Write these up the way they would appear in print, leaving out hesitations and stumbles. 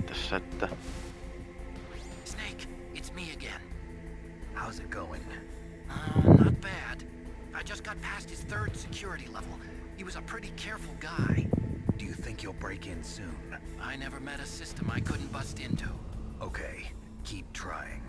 Tässä että... Snake, it's me again. How's it going? Not bad. I just got past his third security level. He was a pretty careful guy. Do you think you'll break in soon? I never met a system I couldn't bust into. Okay, keep trying.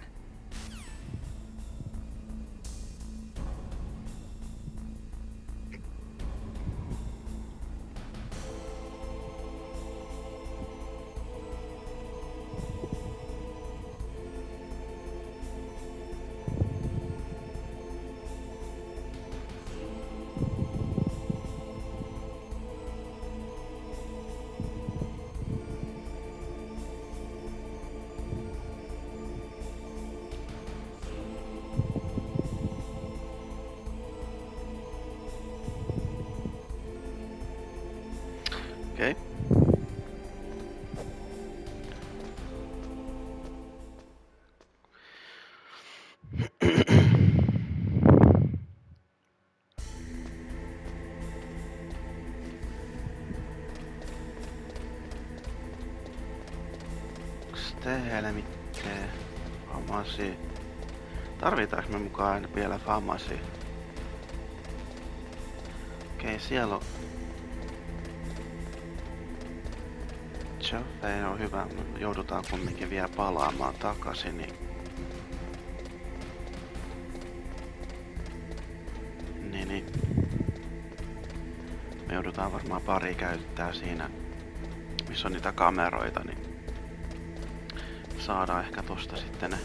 Okei. Onks täällä mitään famasi? Tarvitaanko me mukaan vielä famasi? Okei, siellä on... Joffrey on hyvä, me joudutaan kumminkin vielä palaamaan takaisin, niin... Niin. Me joudutaan varmaan pari käyttää siinä, missä on niitä kameroita, niin... Saadaan ehkä tosta sitten ne...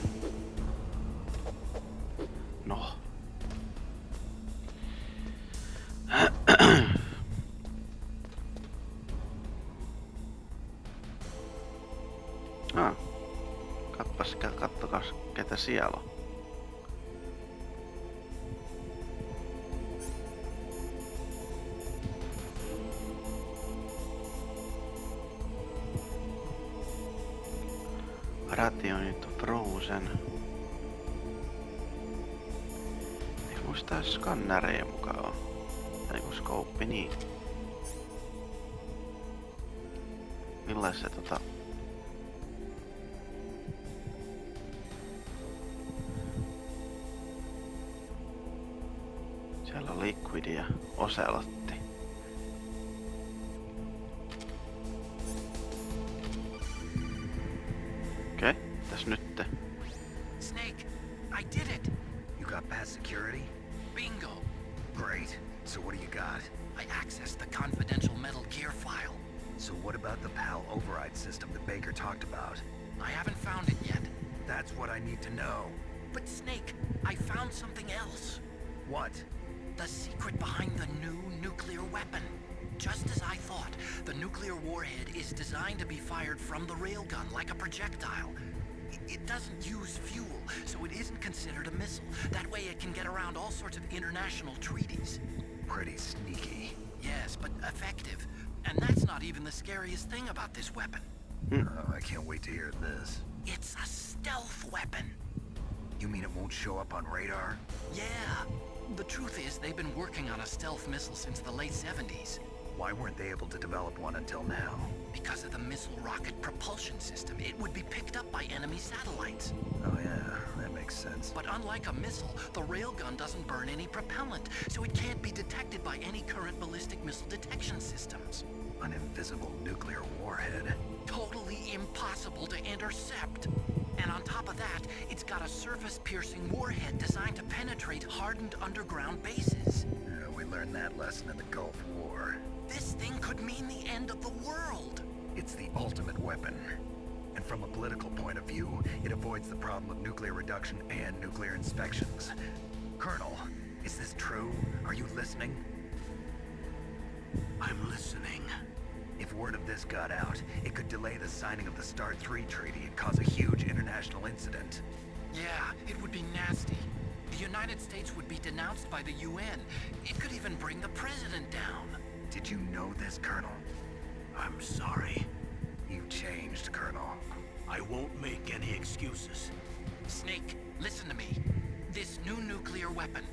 No. Kattokas ketä siellä on. Rationit Frozen. Eikö muista skannereja mukaan on? Eiku skouppi, niin. Millais se Siellä on Liquid ja Oselotti. Okei, tässä nytte. Snake, I did it! You got past security? Bingo! Great. So what do you got? I accessed the confidential Metal Gear file. So what about the PAL override system that Baker talked about? I haven't found it yet. That's what I need to know. But Snake, I found something else. What? The secret behind the new nuclear weapon. Just as I thought, the nuclear warhead is designed to be fired from the railgun like a projectile. It doesn't use fuel, so it isn't considered a missile. That way it can get around all sorts of international treaties. Pretty sneaky. Yes, but effective. And that's not even the scariest thing about this weapon. Oh, I can't wait to hear this. It's a stealth weapon. You mean it won't show up on radar? Yeah. The truth is, they've been working on a stealth missile since the late 70s. Why weren't they able to develop one until now? Because of the missile rocket propulsion system, it would be picked up by enemy satellites. Oh yeah, that makes sense. But unlike a missile, the railgun doesn't burn any propellant, so it can't be detected by any current ballistic missile detection systems. An invisible nuclear warhead. Totally impossible to intercept. And on top of that, it's got a surface-piercing warhead designed to penetrate hardened underground bases. Yeah, we learned that lesson in the Gulf War. This thing could mean the end of the world. It's the ultimate weapon. And from a political point of view, it avoids the problem of nuclear reduction and nuclear inspections. Colonel, is this true? Are you listening? I'm listening. If word of this got out, it could delay the signing of the START 3 treaty and cause a huge international incident. Yeah, it would be nasty. The United States would be denounced by the UN. It could even bring the president down. Did you know this, Colonel? I'm sorry. You changed, Colonel. I won't make any excuses. Snake, listen to me. This new nuclear weapon,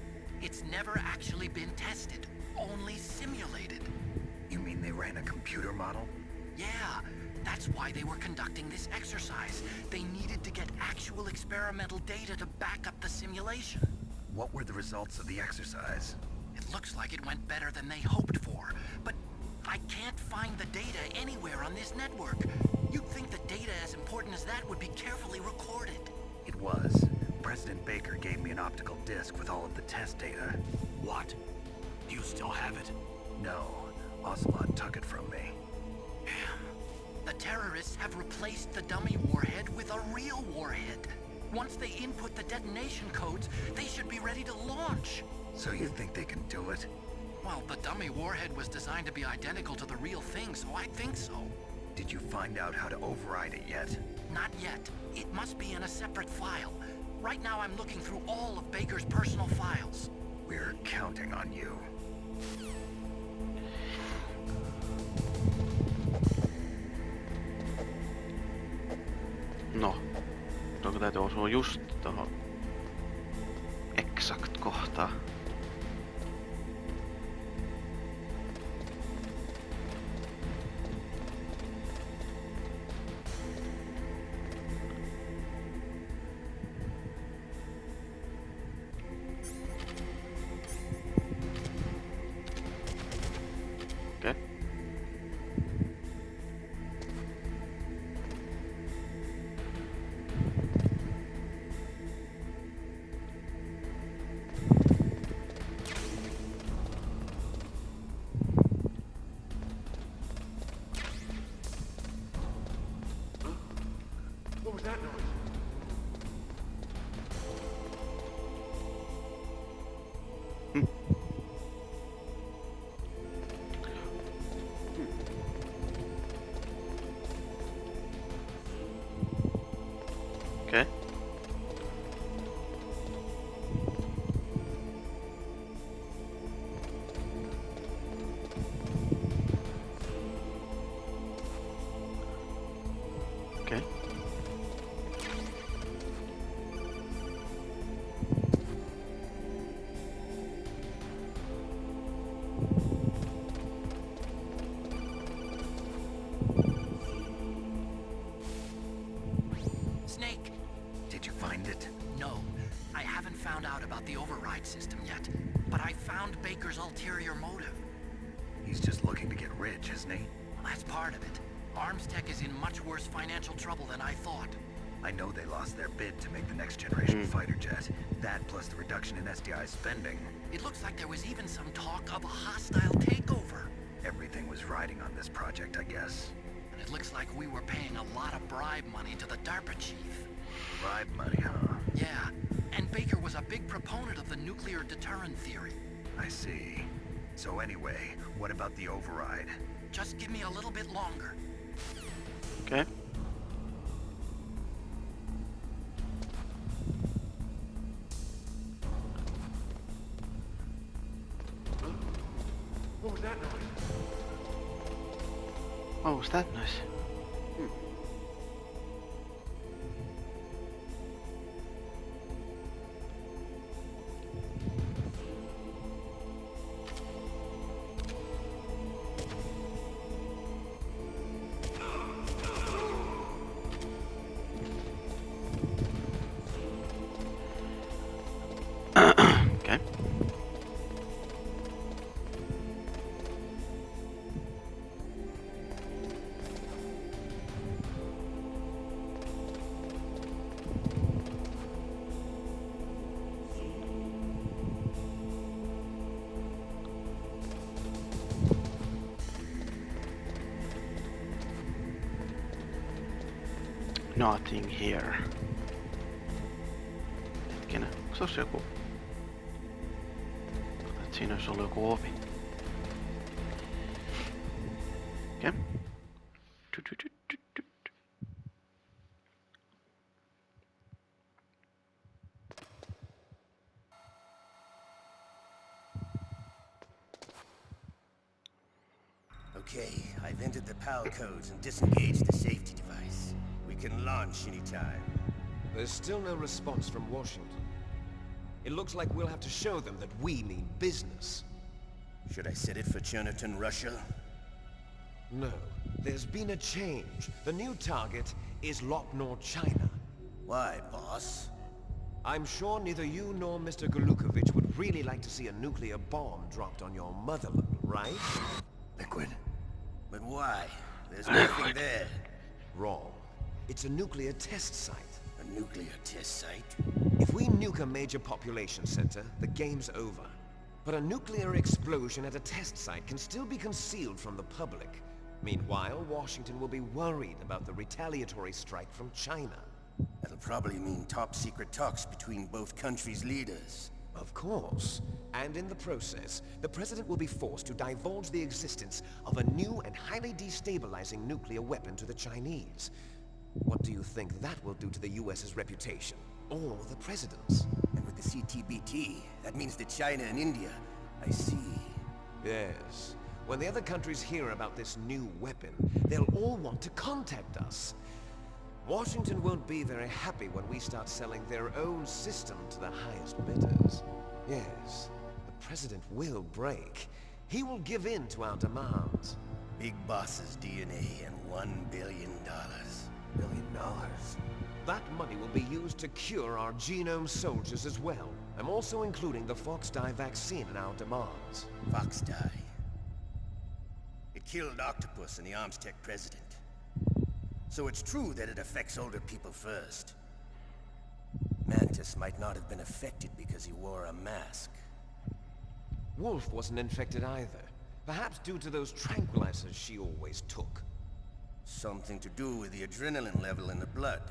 it's never actually been tested, only simulated. You mean they ran a computer model? Yeah, that's why they were conducting this exercise. They needed to get actual experimental data to back up the simulation. What were the results of the exercise? It looks like it went better than they hoped for, but I can't find the data anywhere on this network. You'd think the data as important as that would be carefully recorded. It was. President Baker gave me an optical disc with all of the test data. What? Do you still have it? No, Ocelot took it from me. Damn. The terrorists have replaced the dummy warhead with a real warhead. Once they input the detonation codes, they should be ready to launch. So you think they can do it? Well, the dummy warhead was designed to be identical to the real thing, so I think so. Did you find out how to override it yet? Not yet. It must be in a separate file. Right now I'm looking through all of Baker's personal files. We're counting on you. No. Onko täytyy osua just tohon exact kohtaan? Okay. What was that noise? Okay. Okay. Snake! Did you find it? No, I haven't found out about the override system yet, but I found Baker's ulterior motive. He's just looking to get rich, isn't he? Well, that's part of it. Armstech is in much worse financial trouble than I thought. I know they lost their bid to make the next generation fighter jet. That plus the reduction in SDI spending. It looks like there was even some talk of a hostile takeover. Everything was riding on this project, I guess. And it looks like we were paying a lot of bribe money to the DARPA chief. Bribe money, huh? Yeah, and Baker was a big proponent of the nuclear deterrent theory. I see. So anyway, what about the override? Just give me a little bit longer. Okay. What was that noise? What was that noise? Okay. Nothing here. Hetkinen, onko tossa joku? Et siinä olisi ollut joku ovi. Okei. Okay. Okay, I've entered the PAL codes and disengaged the safety device. We can launch anytime. There's still no response from Washington. It looks like we'll have to show them that we mean business. Should I set it for Cherniton, Russia? No. There's been a change. The new target is Lopnor, China. Why, boss? I'm sure neither you nor Mr. Golukovich would really like to see a nuclear bomb dropped on your motherland, right? Liquid. But why? There's nothing there. Wrong. It's a nuclear test site. A nuclear test site? If we nuke a major population center, the game's over. But a nuclear explosion at a test site can still be concealed from the public. Meanwhile, Washington will be worried about the retaliatory strike from China. That'll probably mean top-secret talks between both countries' leaders. Of course. And in the process, the President will be forced to divulge the existence of a new and highly destabilizing nuclear weapon to the Chinese. What do you think that will do to the US's reputation? Or the President's? And with the CTBT, that means that China and India... I see. Yes. When the other countries hear about this new weapon, they'll all want to contact us. Washington won't be very happy when we start selling their own system to the highest bidders. Yes, the President will break. He will give in to our demands. Big Boss's DNA and $1 billion. $1 billion? That money will be used to cure our genome soldiers as well. I'm also including the Foxdie vaccine in our demands. Foxdie. It killed Octopus and the Armstech president. So it's true that it affects older people first. Mantis might not have been affected because he wore a mask. Wolf wasn't infected either. Perhaps due to those tranquilizers she always took. Something to do with the adrenaline level in the blood.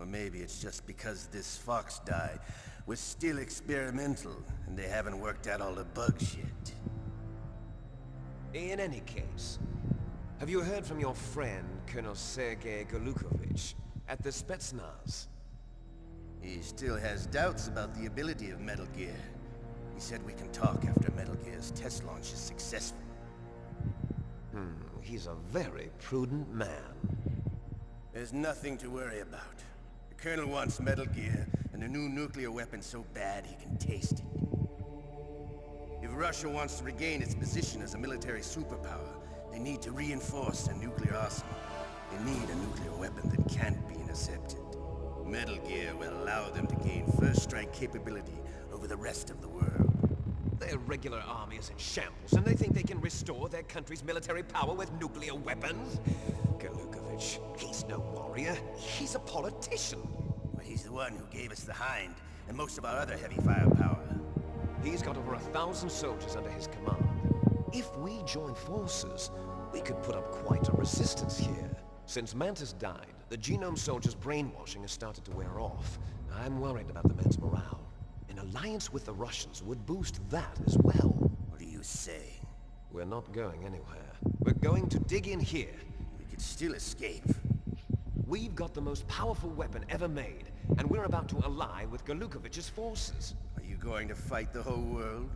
Or maybe it's just because this Foxdie was still experimental and they haven't worked out all the bugs yet. In any case, have you heard from your friend, Colonel Sergei Golukovich, at the Spetsnaz? He still has doubts about the ability of Metal Gear. He said we can talk after Metal Gear's test launch is successful. He's a very prudent man. There's nothing to worry about. The Colonel wants Metal Gear and a new nuclear weapon so bad he can taste it. If Russia wants to regain its position as a military superpower, they need to reinforce their nuclear arsenal. They need a nuclear weapon that can't be intercepted. Metal Gear will allow them to gain first strike capability over the rest of the world. Their regular army is in shambles, and they think they can restore their country's military power with nuclear weapons? Golukovich, he's no warrior. He's a politician. But he's the one who gave us the Hind and most of our other heavy firepower. He's got over 1,000 soldiers under his command. If we join forces, we could put up quite a resistance here. Since Mantis died, the genome soldiers' brainwashing has started to wear off. I'm worried about the men's morale. An alliance with the Russians would boost that as well. What are you saying? We're not going anywhere. We're going to dig in here. We could still escape. We've got the most powerful weapon ever made, and we're about to ally with Golukovich's forces. Are you going to fight the whole world?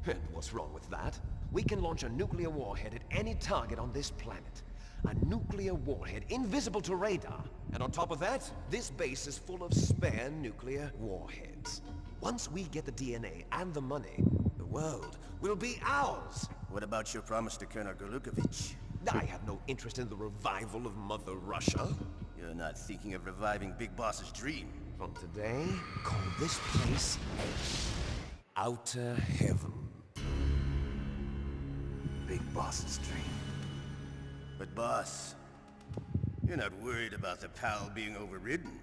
And what's wrong with that? We can launch a nuclear warhead at any target on this planet. A nuclear warhead invisible to radar. And on top of that, this base is full of spare nuclear warheads. Once we get the DNA and the money, the world will be ours. What about your promise to Colonel Golukovich? I have no interest in the revival of Mother Russia. You're not thinking of reviving Big Boss's dream. From today, call this place Outer Heaven. Big Boss's dream. But boss, you're not worried about the PAL being overridden.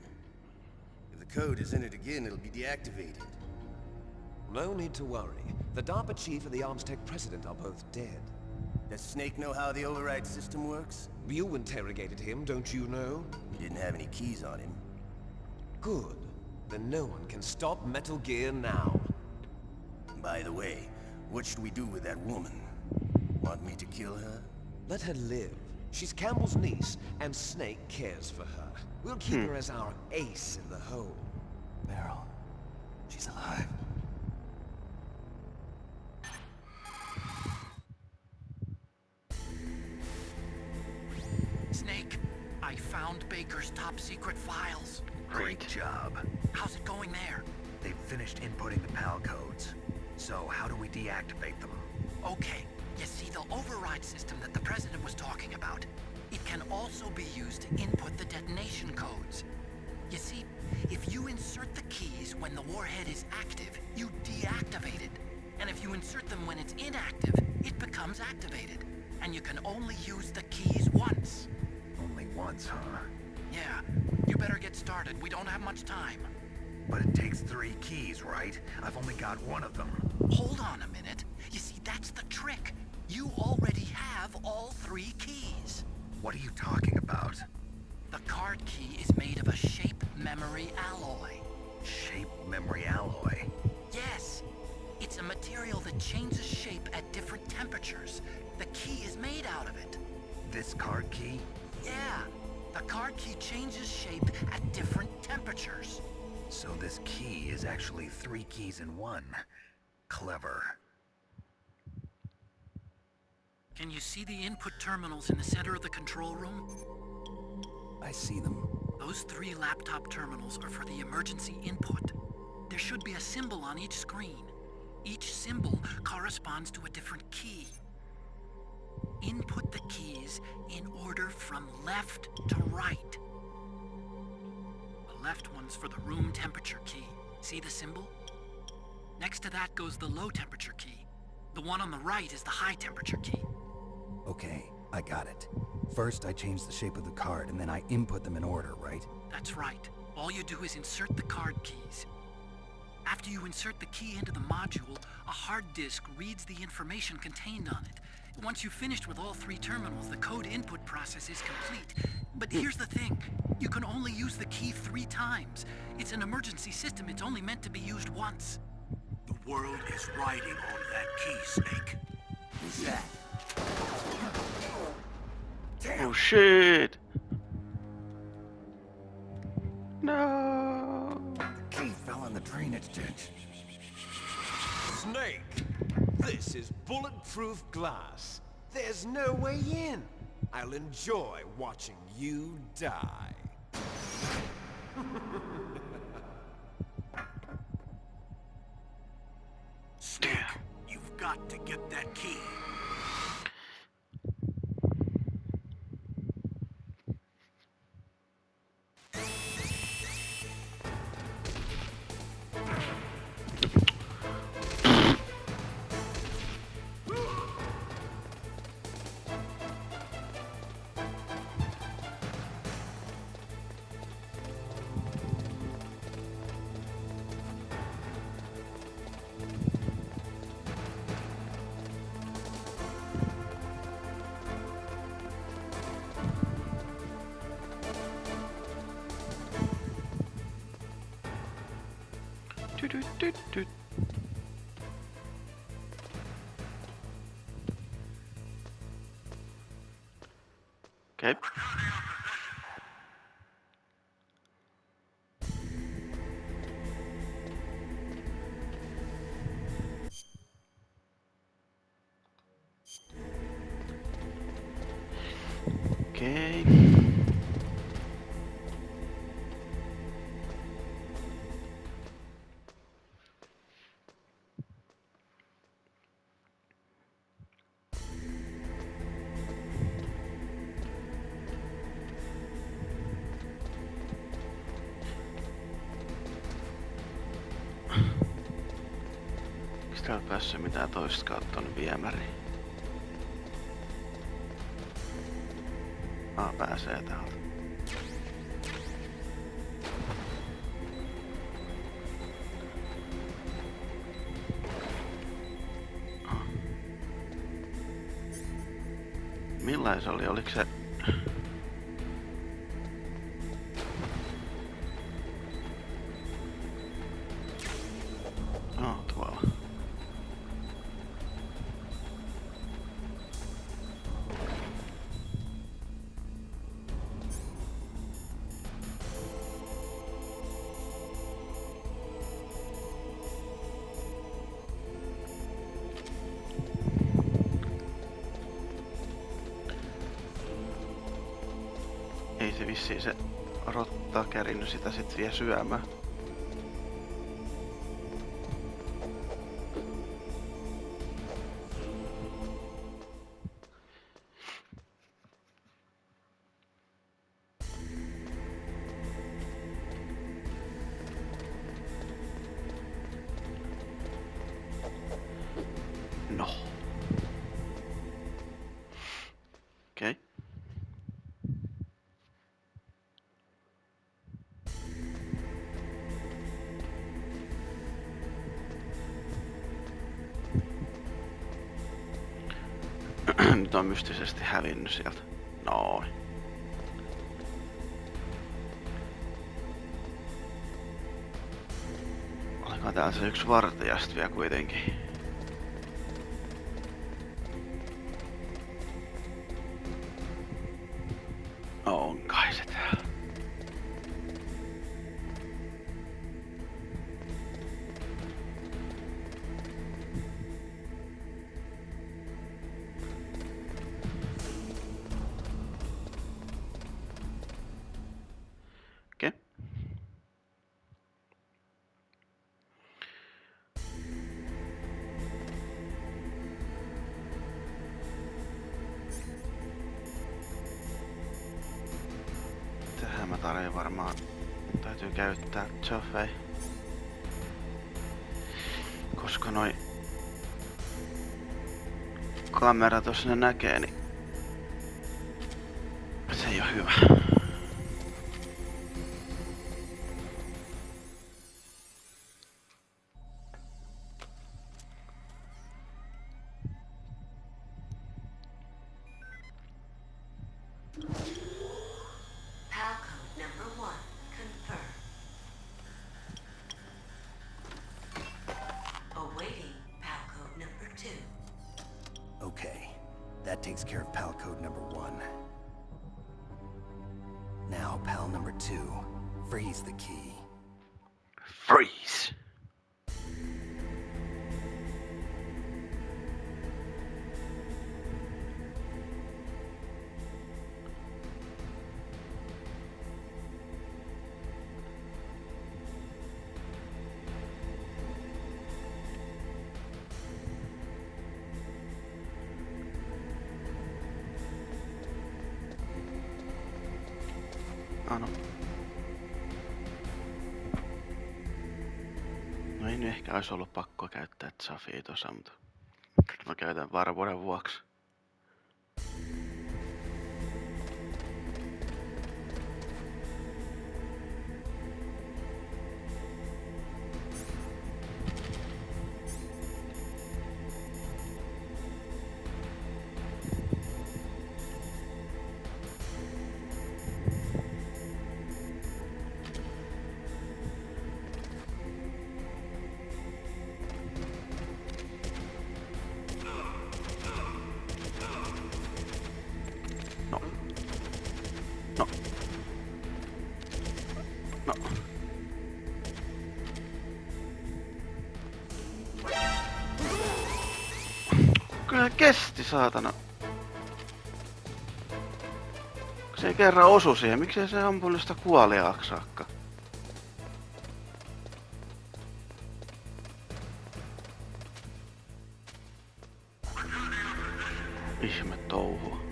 If the code is in it again, it'll be deactivated. No need to worry. The DARPA chief and the Armstech president are both dead. Does Snake know how the override system works? You interrogated him, don't you know? He didn't have any keys on him. Good. Then no one can stop Metal Gear now. By the way, what should we do with that woman? Want me to kill her? Let her live. She's Campbell's niece, and Snake cares for her. We'll keep her as our ace in the hole. Meryl. She's alive. Snake, I found Baker's top-secret files. Great job. How's it going there? They've finished inputting the PAL codes. So how do we deactivate them? Okay, You see, the override system that the President was talking about, it can also be used to input the detonation codes. You see, if you insert the keys when the warhead is active, you deactivate it. And if you insert them when it's inactive, it becomes activated. And you can only use the keys once. Only once, huh? Yeah, you better get started. We don't have much time. But it takes 3 keys, right? I've only got one of them. Hold on a minute. You see, that's the trick. You already have all 3 keys. What are you talking about? The card key is made of a shape memory alloy. Shape memory alloy? Yes. It's a material that changes shape at different temperatures. The key is made out of it. This card key? Yeah. The card key changes shape at different temperatures. So this key is actually 3 keys in one. Clever. Can you see the input terminals in the center of the control room? I see them. Those 3 laptop terminals are for the emergency input. There should be a symbol on each screen. Each symbol corresponds to a different key. Input the keys in order from left to right. The left one's for the room temperature key. See the symbol? Next to that goes the low temperature key. The one on the right is the high temperature key. Okay, I got it. First, I change the shape of the card, and then I input them in order, right? That's right. All you do is insert the card keys. After you insert the key into the module, a hard disk reads the information contained on it. Once you've finished with all 3 terminals, the code input process is complete. But here's the thing. You can only use the key 3 times. It's an emergency system. It's only meant to be used once. The world is riding on that key, Snake. Who's that? Oh shit! No! Key fell in the drainage ditch. Snake! This is bulletproof glass. There's no way in. I'll enjoy watching you die. Snake, you've got to get that key. Doot. Okay. Okay. Onks täällä päässyt mitään toista kautta on viemäri? Pääsee täältä. Millainen se oli? Oliko se... tuolla. Ei se vissiin se rotta kärinnyt sitä sit vielä syömään. Okei. Nyt on mystisesti hävinnyt sieltä. Noin. Olikohan täällä se yksi vartijasta vielä kuitenkin? On kai se täällä. Okei. Tähän mä tarvitsen varmaan. Täytyy käyttää Joffrey. Koska noi kamerat, jos ne näkee, niin se ei oo hyvä. PAL code number 1 confirmed. Awaiting PAL code number 2. Okay, that takes care of PAL code number 1. Now, PAL number 2. Freeze the key. Freeze! No. No ei nyt ehkä olisi ollut pakko käyttää Zafia tossa, mutta mä käytän varmuuden vuoksi. No. Kyllä kesti, saatana. Se ei kerran osu siihen, miksei se ampunut sitä kuoliaaksi saakka? Ihme touhua.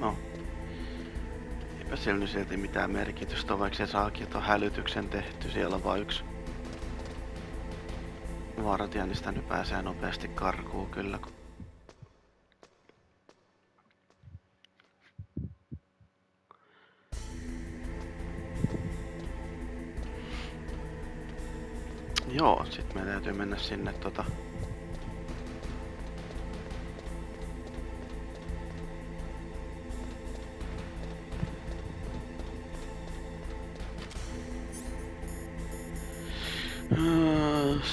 No. Eipä siellä nyt silti mitään merkitystä, vaikka se saakin ton hälytyksen tehty. Siellä on vaan yksi vartija, niin sitä nyt pääsee nopeasti karkuun kyllä. Joo, sit meidän täytyy mennä sinne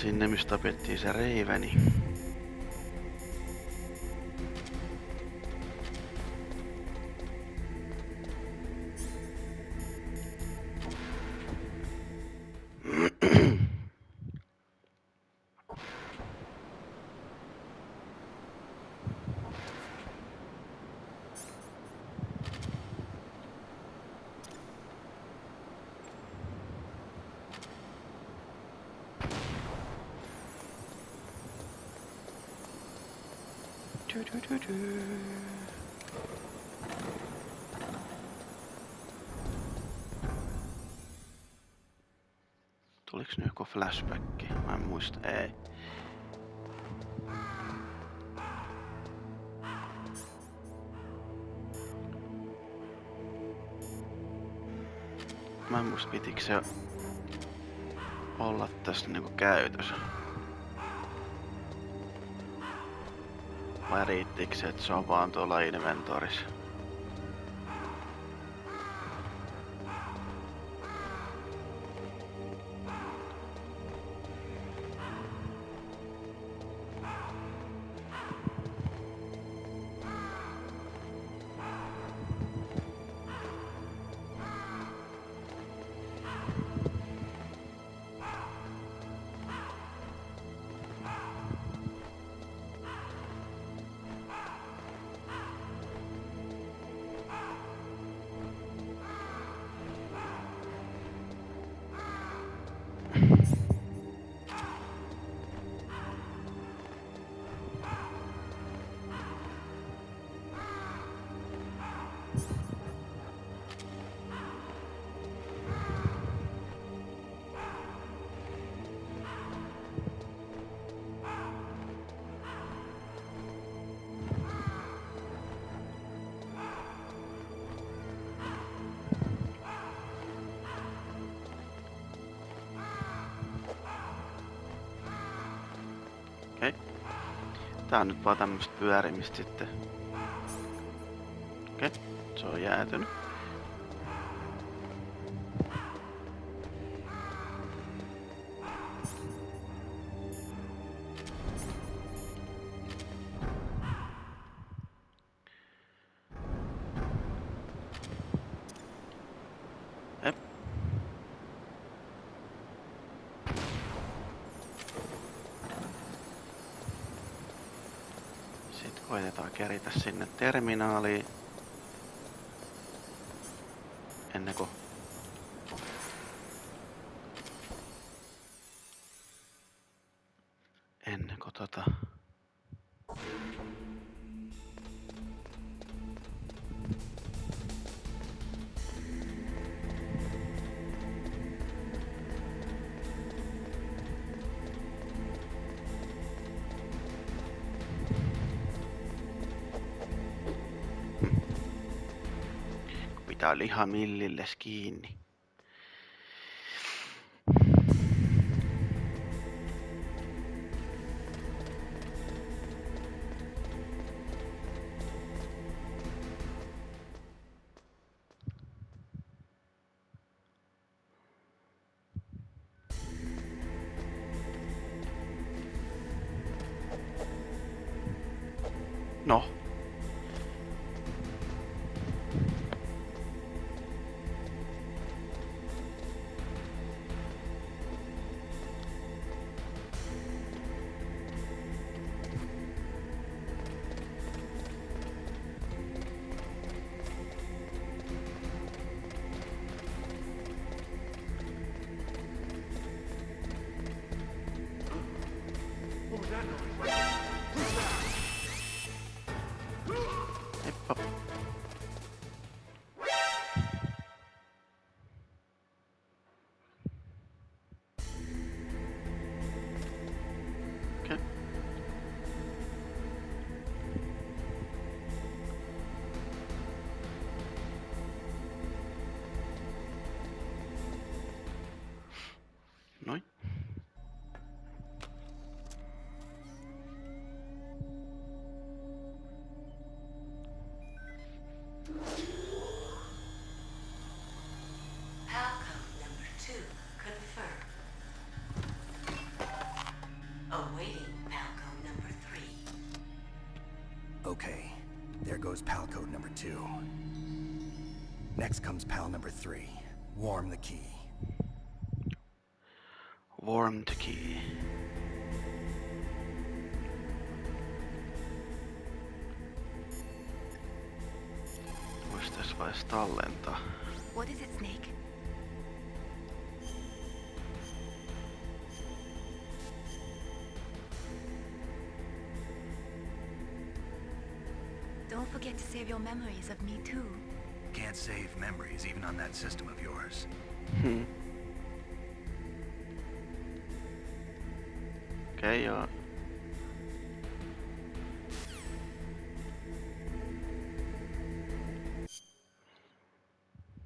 sinne, mistä tapettiin se Raveni. Tuliks nyt joku flashback? Mä en muista, ei. Mä en muista, pitikö se olla tässä niinku käytössä. Vai riittikö se, että se on vaan tuolla inventorissa? Okei. Tää on nyt vaan tämmöstä pyörimistä sitten. Okei, se on jäätynyt. Jep. Sitten koitetaan keritä sinne terminaaliin. Ennen kuin pitää liha millilles kiinni. No. Heippa. Okei. Noin. Palcom number 2 confirmed. Awaiting Palcom number 3. Okay, there goes pal code number 2. Next comes pal number 3. Warm the key. Warm the key. Vois tässä vaiheessa tallentaa. What is it, Snake? Don't forget to save your memories of me too. Can't save memories even on that system of yours. Okei, joo.